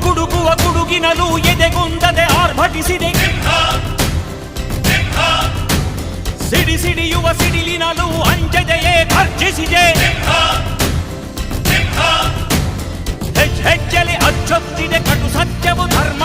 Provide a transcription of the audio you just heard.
ಗುಡುಗುವ ಗುಡುಗಿನಲು ಎದೆಗುಂದದೆ ಆರ್ಭಟಿಸಿದೆ. ಸಿಡಿ ಸಿಡಿಯುವ ಸಿಡಿಲಿನಲು ಅಂಜದೆಯೇ ಗರ್ಜಿಸಿದೆ. ಹೆಜ್ಜೆಲಿ ಅಚ್ಚೊತ್ತಿದೆ ಕಟು ಸತ್ಯವು ಧರ್ಮ